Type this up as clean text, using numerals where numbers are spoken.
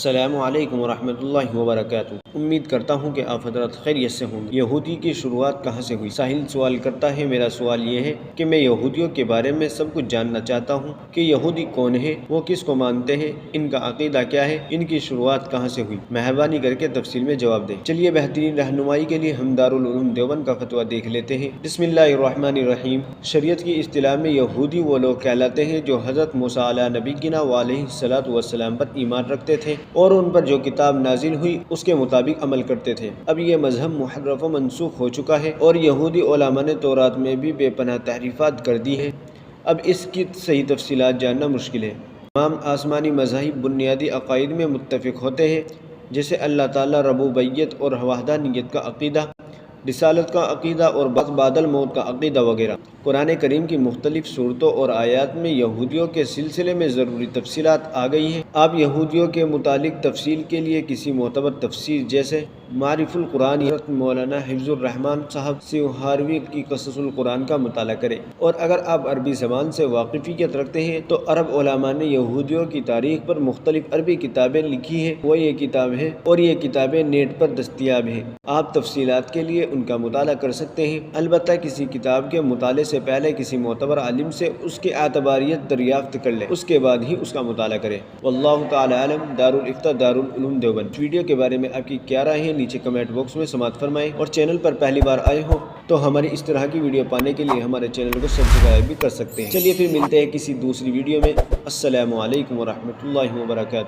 السلام علیکم ورحمۃ اللہ وبرکاتہ۔ امید کرتا ہوں کہ آپ حضرات خیریت سے ہوں گے۔ یہودی کی شروعات کہاں سے ہوئی؟ ساحل سوال کرتا ہے۔ میرا سوال یہ ہے کہ میں یہودیوں کے بارے میں سب کچھ جاننا چاہتا ہوں کہ یہودی کون ہے، وہ کس کو مانتے ہیں، ان کا عقیدہ کیا ہے، ان کی شروعات کہاں سے ہوئی۔ مہربانی کر کے تفصیل میں جواب دیں۔ چلیے بہترین رہنمائی کے لیے ہم دارالعلوم دیوبند کا فتویٰ دیکھ لیتے ہیں۔ بسم اللہ الرحمن الرحیم۔ شریعت کی اصطلاح میں یہودی وہ لوگ کہلاتے ہیں جو حضرت موسیٰ علیہ نبینا علیہ الصلوۃ والسلام پر ایمان رکھتے تھے اور ان پر جو کتاب نازل ہوئی اس کے مطابق عمل کرتے تھے۔ اب یہ مذہب محرف و منسوخ ہو چکا ہے اور یہودی علماء نے تورات میں بھی بے پناہ تحریفات کر دی ہیں۔ اب اس کی صحیح تفصیلات جاننا مشکل ہے۔ تمام آسمانی مذاہب بنیادی عقائد میں متفق ہوتے ہیں، جیسے اللہ تعالیٰ ربوبیت اور وحدانیت کا عقیدہ، رسالت کا عقیدہ اور بعد الموت کا عقیدہ وغیرہ۔ قرآن کریم کی مختلف صورتوں اور آیات میں یہودیوں کے سلسلے میں ضروری تفصیلات آ گئی ہیں۔ آپ یہودیوں کے متعلق تفصیل کے لیے کسی معتبر تفسیر جیسے معرف القرآن حضرت مولانا حفظ الرحمان صاحب سیوہاروی کی قصص القرآن کا مطالعہ کریں، اور اگر آپ عربی زبان سے واقفیت رکھتے ہیں تو عرب علماء نے یہودیوں کی تاریخ پر مختلف عربی کتابیں لکھی ہیں، وہ یہ کتاب ہے اور یہ کتابیں نیٹ پر دستیاب ہیں۔ آپ تفصیلات کے لیے ان کا مطالعہ کر سکتے ہیں۔ البتہ کسی کتاب کے مطالعے سے پہلے کسی معتبر عالم سے اس کی اعتباریت دریافت کر لیں، اس کے بعد ہی اس کا مطالعہ کریں۔ واللہ تعالی عالم۔ دارالفتہ دارالعلوم دیوبند۔ اس ویڈیو کے بارے میں آپ کی کیا رائے ہے نیچے کمنٹ باکس میں سماعت فرمائیں، اور چینل پر پہلی بار آئے ہو تو ہماری اس طرح کی ویڈیو پانے کے لیے ہمارے چینل کو سبسکرائب بھی کر سکتے ہیں۔ چلیے پھر ملتے ہیں کسی دوسری ویڈیو میں۔ السلام علیکم ورحمۃ اللہ وبرکاتہ۔